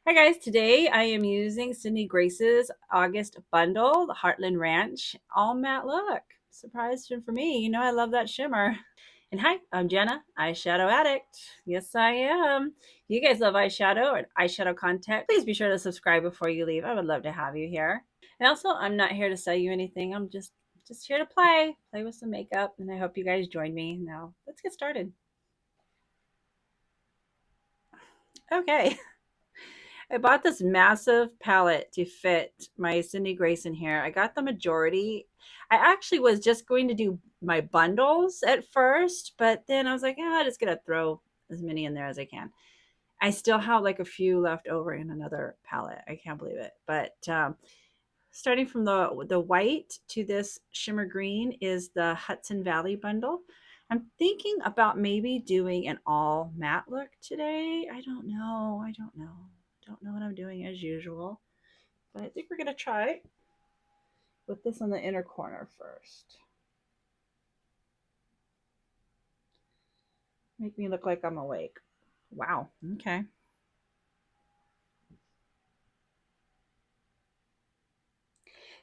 Hi guys, today I am using Cindy Grace's August bundle, the Heartland Ranch all matte look. Surprise for me, I love that shimmer. And hi, I'm Jenna, eyeshadow addict. Yes, I am. If you guys love eyeshadow or eyeshadow content, please be sure to subscribe before you leave. I would love to have you here. And also, I'm not here to sell you anything. I'm just here to play with some makeup, and I hope you guys join me. Now, let's get started. Okay. I bought this massive palette to fit my Cindy Grace in here. I got the majority. I actually was just going to do my bundles at first, but then I was like, I'm just going to throw as many in there as I can. I still have like a few left over in another palette. I can't believe it. But starting from the white to this shimmer green is the Hudson Valley bundle. I'm thinking about maybe doing an all matte look today. I don't know. Don't know what I'm doing as usual, but I think we're gonna try with this on the inner corner first. Make me look like I'm awake. Wow. Okay.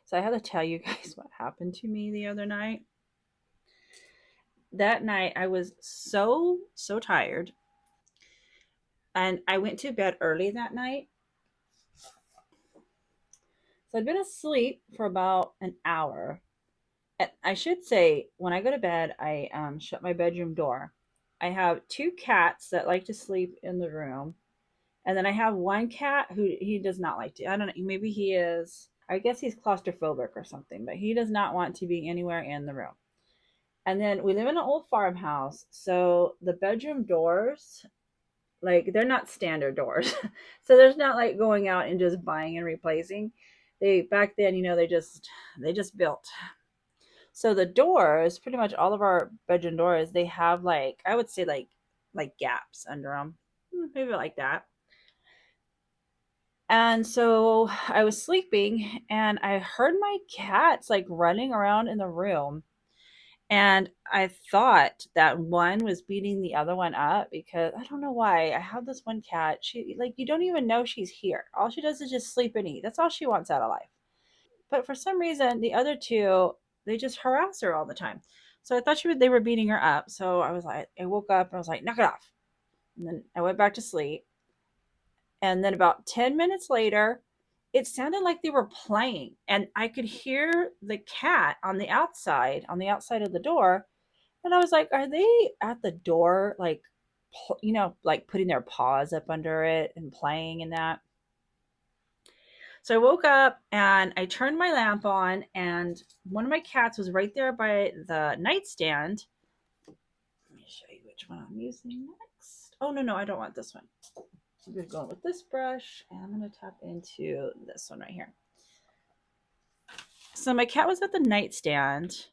So I have to tell you guys what happened to me the other night. That night I was so tired, and I went to bed early that night. So I'd been asleep for about an hour. And I should say, when I go to bed, I shut my bedroom door. I have two cats that like to sleep in the room. And then I have one cat who he does not like to. I don't know. Maybe he is. I guess he's claustrophobic or something, but he does not want to be anywhere in the room. And then we live in an old farmhouse, so the bedroom doors, like they're not standard doors. So there's not like going out and just buying and replacing. They back then, they just built. So the doors, pretty much all of our bedroom doors, they have like I would say like gaps under them, maybe like that. And so I was sleeping and I heard my cats like running around in the room. And I thought that one was beating the other one up because I don't know why. I have this one cat. She, like, you don't even know she's here. All she does is just sleep and eat. That's all she wants out of life. But for some reason, the other two, they just harass her all the time. So I thought they were beating her up. So I woke up and I was like, knock it off. And then I went back to sleep. And then about 10 minutes later, it sounded like they were playing. And I could hear the cat on the outside of the door. And I was like, are they at the door, like, like putting their paws up under it and playing and that? So I woke up and I turned my lamp on, and one of my cats was right there by the nightstand. Let me show you which one I'm using next. Oh, no, I don't want this one. I'm going to go with this brush, and I'm going to tap into this one right here. So my cat was at the nightstand,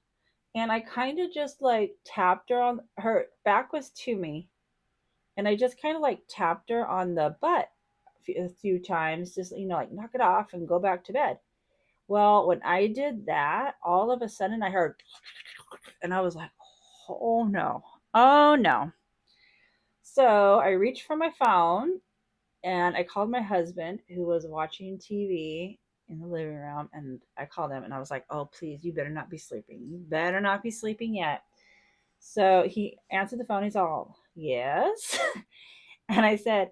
and I kind of just like tapped her on her back was to me, and I just kind of like tapped her on the butt a few times, just like knock it off and go back to bed. Well, when I did that, all of a sudden I heard, and I was like, oh no, oh no. So I reached for my phone and I called my husband who was watching TV in the living room, and I called him and I was like, oh, please, you better not be sleeping. You better not be sleeping yet. So he answered the phone. He's all, yes. And I said,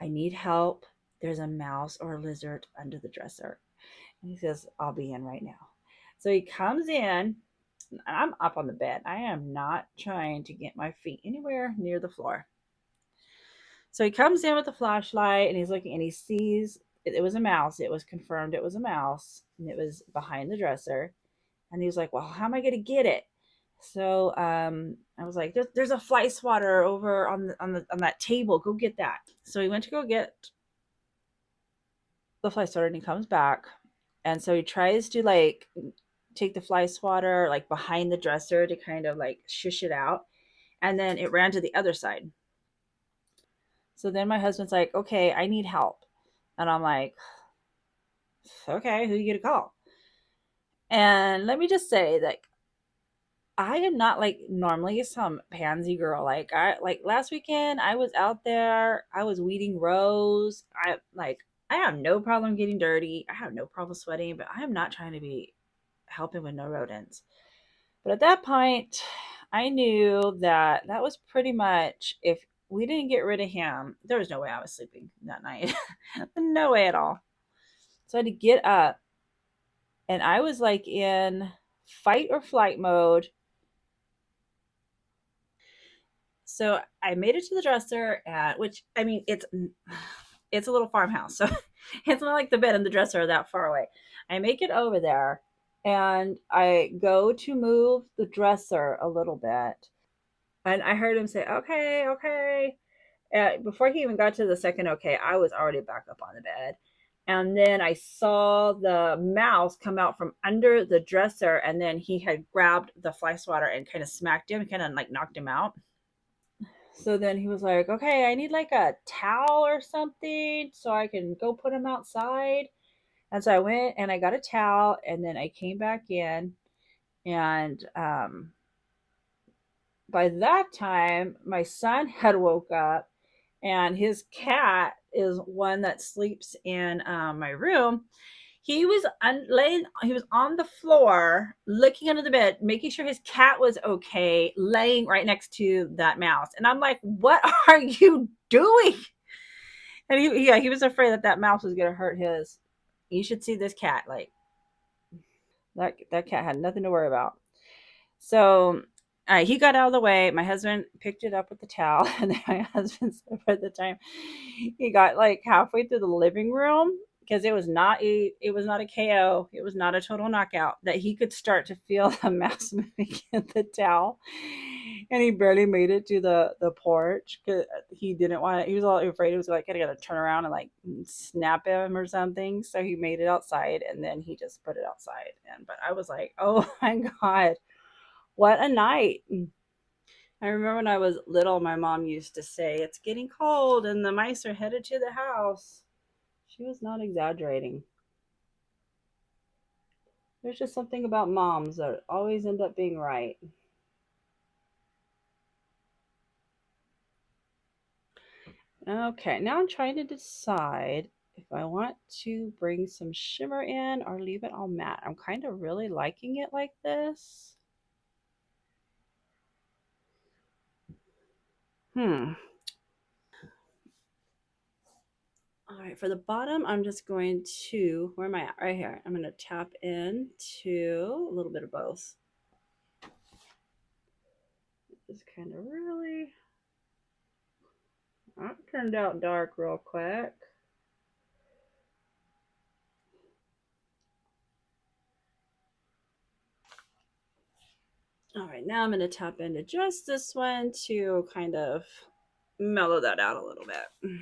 I need help. There's a mouse or a lizard under the dresser. And he says, I'll be in right now. So he comes in. I'm up on the bed. I am not trying to get my feet anywhere near the floor. So he comes in with the flashlight and he's looking and he sees it was a mouse. It was confirmed it was a mouse, and it was behind the dresser. And he was like, well, how am I going to get it? So I was like, there's a fly swatter over on that table. Go get that. So he went to go get the fly swatter and he comes back. And so he tries to like take the fly swatter like behind the dresser to kind of like shush it out. And then it ran to the other side. So then my husband's like, okay, I need help. And I'm like, okay, who you gonna call? And let me just say that I am not like normally some pansy girl. Like I like last weekend I was out there, I was weeding rows. I have no problem getting dirty. I have no problem sweating, but I am not trying to be helping with no rodents. But at that point, I knew that that was pretty much if we didn't get rid of him, there was no way I was sleeping that night. No way at all. So I had to get up and I was like in fight or flight mode. So I made it to the dresser at which I mean it's a little farmhouse. So it's not like the bed and the dresser are that far away. I make it over there and I go to move the dresser a little bit. And I heard him say, "Okay, okay." Before he even got to the second okay, I was already back up on the bed. And then I saw the mouse come out from under the dresser, and then he had grabbed the fly swatter and kind of smacked him, kind of like knocked him out. So then he was like, "Okay, I need like a towel or something so I can go put him outside." And so I went and I got a towel, and then I came back in, and by that time, my son had woke up, and his cat is one that sleeps in my room. He was laying. He was on the floor, looking under the bed, making sure his cat was okay, laying right next to that mouse. And I'm like, "What are you doing?" And yeah, he was afraid that that mouse was gonna hurt his. You should see this cat. Like that cat had nothing to worry about. So he got out of the way. My husband picked it up with the towel, and then my husband said by the time he got like halfway through the living room, because it was not a KO, it was not a total knockout, that he could start to feel the mouse moving in the towel, and he barely made it to the porch because he didn't want it. He was all afraid he was like gonna turn around and like snap him or something. So he made it outside, and then he just put it outside. And but I was like, oh my god, what a night. I remember when I was little, my mom used to say, "It's getting cold and the mice are headed to the house." She was not exaggerating. There's just something about moms that always end up being right. Okay, now I'm trying to decide if I want to bring some shimmer in or leave it all matte. I'm kind of really liking it like this. Hmm. All right, for the bottom, I'm just going to, where am I at? Right here. I'm going to tap into a little bit of both. Just kind of really, that turned out dark real quick. All right, now I'm going to tap into just this one to kind of mellow that out a little bit.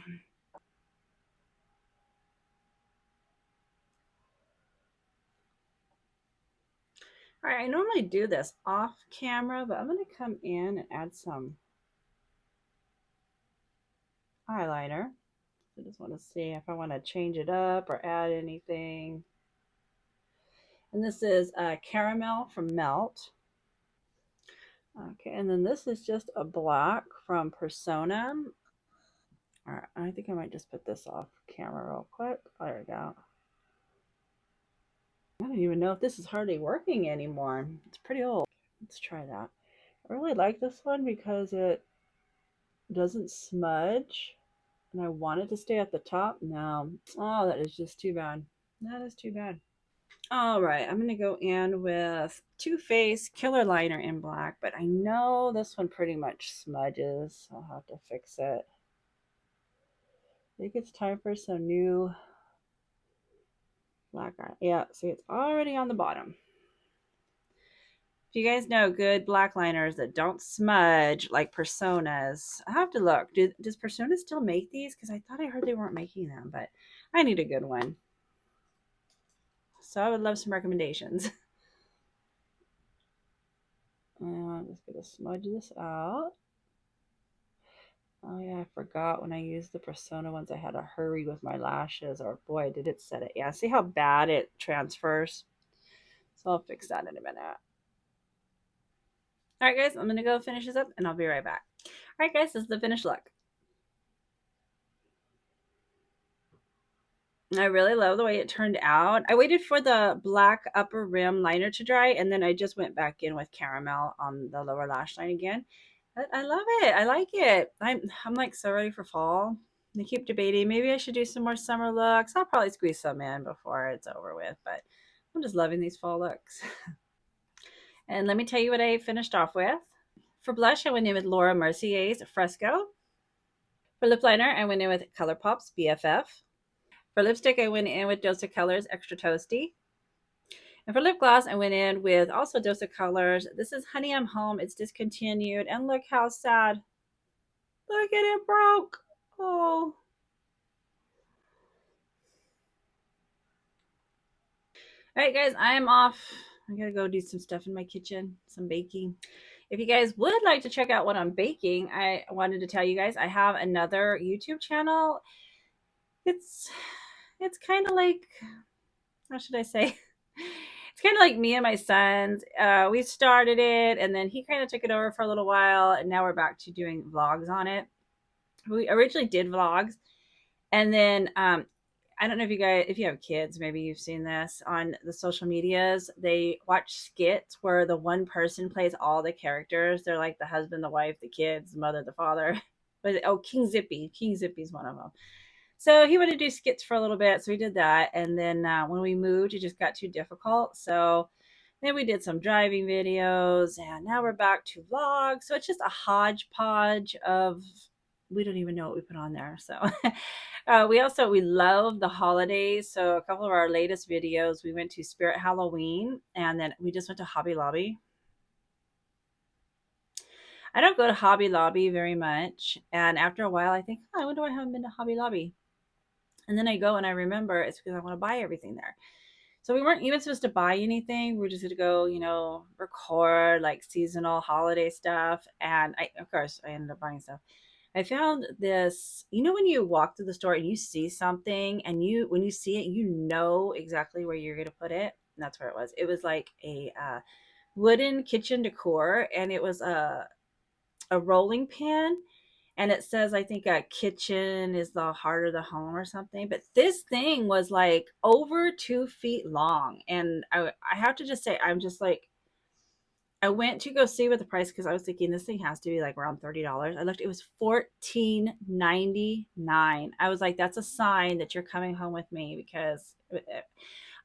All right, I normally do this off camera, but I'm going to come in and add some eyeliner. I just want to see if I want to change it up or add anything. And this is Caramel from Melt. Okay, and then this is just a black from Persona. All right, I think I might just put this off camera real quick. There we go. I don't even know if this is hardly working anymore. It's pretty old. Let's try that. I really like this one because it doesn't smudge. And I want it to stay at the top. No. Oh, that is just too bad. That is too bad. All right, I'm going to go in with Too Faced Killer Liner in black, but I know this one pretty much smudges. So I'll have to fix it. I think it's time for some new black eye. Yeah, see, it's already on the bottom. If you guys know good black liners that don't smudge like Personas, I have to look. Does Persona still make these? Because I thought I heard they weren't making them, but I need a good one. So I would love some recommendations. I'm just going to smudge this out. Oh yeah, I forgot when I used the Persona ones, I had to hurry with my lashes, or boy, did it set it. Yeah, see how bad it transfers? So I'll fix that in a minute. All right, guys, I'm going to go finish this up and I'll be right back. All right, guys, this is the finished look. I really love the way it turned out. I waited for the black upper rim liner to dry, and then I just went back in with caramel on the lower lash line again. But I love it. I like it. I'm like so ready for fall. I keep debating maybe I should do some more summer looks. I'll probably squeeze some in before it's over with, but I'm just loving these fall looks. And let me tell you what I finished off with. For blush, I went in with Laura Mercier's Fresco. For lip liner, I went in with ColourPop's BFF. For lipstick, I went in with Dose of Colors Extra Toasty. And for lip gloss, I went in with also Dose of Colors. This is Honey I'm Home. It's discontinued. And look how sad. Look at it broke. Oh. All right, guys, I am off. I gotta go do some stuff in my kitchen, some baking. If you guys would like to check out what I'm baking, I wanted to tell you guys I have another YouTube channel. It's it's kind of like, how should I say? It's kind of like me and my sons. We started it, and then he kind of took it over for a little while, and now we're back to doing vlogs on it. We originally did vlogs, and then I don't know if you guys, if you have kids, maybe you've seen this on the social medias. They watch skits where the one person plays all the characters. They're like the husband, the wife, the kids, the mother, the father. But oh, King Zippy. King Zippy's one of them. So he wanted to do skits for a little bit, so we did that. And then when we moved, it just got too difficult. So then we did some driving videos, and now we're back to vlogs. So it's just a hodgepodge of, we don't even know what we put on there. So we love the holidays. So a couple of our latest videos, we went to Spirit Halloween, and then we just went to Hobby Lobby. I don't go to Hobby Lobby very much, and after a while, I think, oh, I wonder why I haven't been to Hobby Lobby. And then I go and I remember it's because I want to buy everything there. So we weren't even supposed to buy anything. We were just going to go, record like seasonal holiday stuff. And of course, I ended up buying stuff. I found this, when you walk through the store and you see something and when you see it, you know exactly where you're going to put it. And that's where it was. It was like a wooden kitchen decor, and it was a rolling pin, and it says, I think, a kitchen is the heart of the home or something. But this thing was like over 2 feet long, and I have to just say, I'm just like, I went to go see what the price, because I was thinking this thing has to be like around $30. I looked, it was $14.99. I was like, that's a sign that you're coming home with me, because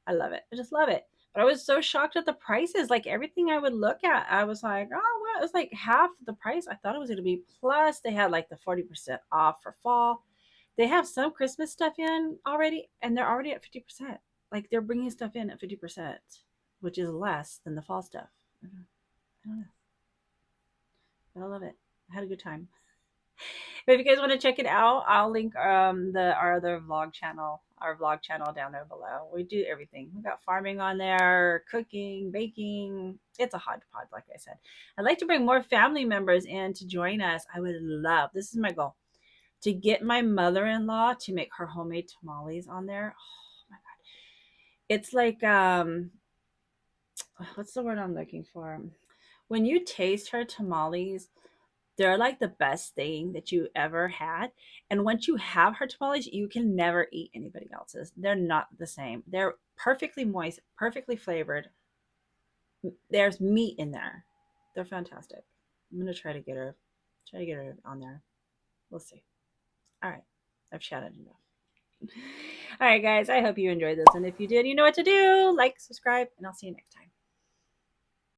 I love it. I just love it. But I was so shocked at the prices. Like everything I would look at, I was like, oh, wow, it was like half the price I thought it was going to be. Plus, they had like the 40% off for fall. They have some Christmas stuff in already, and they're already at 50%. Like they're bringing stuff in at 50%, which is less than the fall stuff. I don't know. But I love it. I had a good time. But if you guys want to check it out, I'll link our other vlog channel, our vlog channel down there below. We do everything. We got farming on there, cooking, baking. It's a hodgepodge, like I said. I'd like to bring more family members in to join us. I would love, this is my goal, to get my mother-in-law to make her homemade tamales on there. Oh my god. It's like what's the word I'm looking for? When you taste her tamales, they're like the best thing that you ever had. And once you have her tamales, you can never eat anybody else's. They're not the same. They're perfectly moist, perfectly flavored. There's meat in there. They're fantastic. I'm gonna try to get her on there. We'll see. All right. I've chatted enough. All right, guys. I hope you enjoyed this. And if you did, you know what to do. Like, subscribe, and I'll see you next time.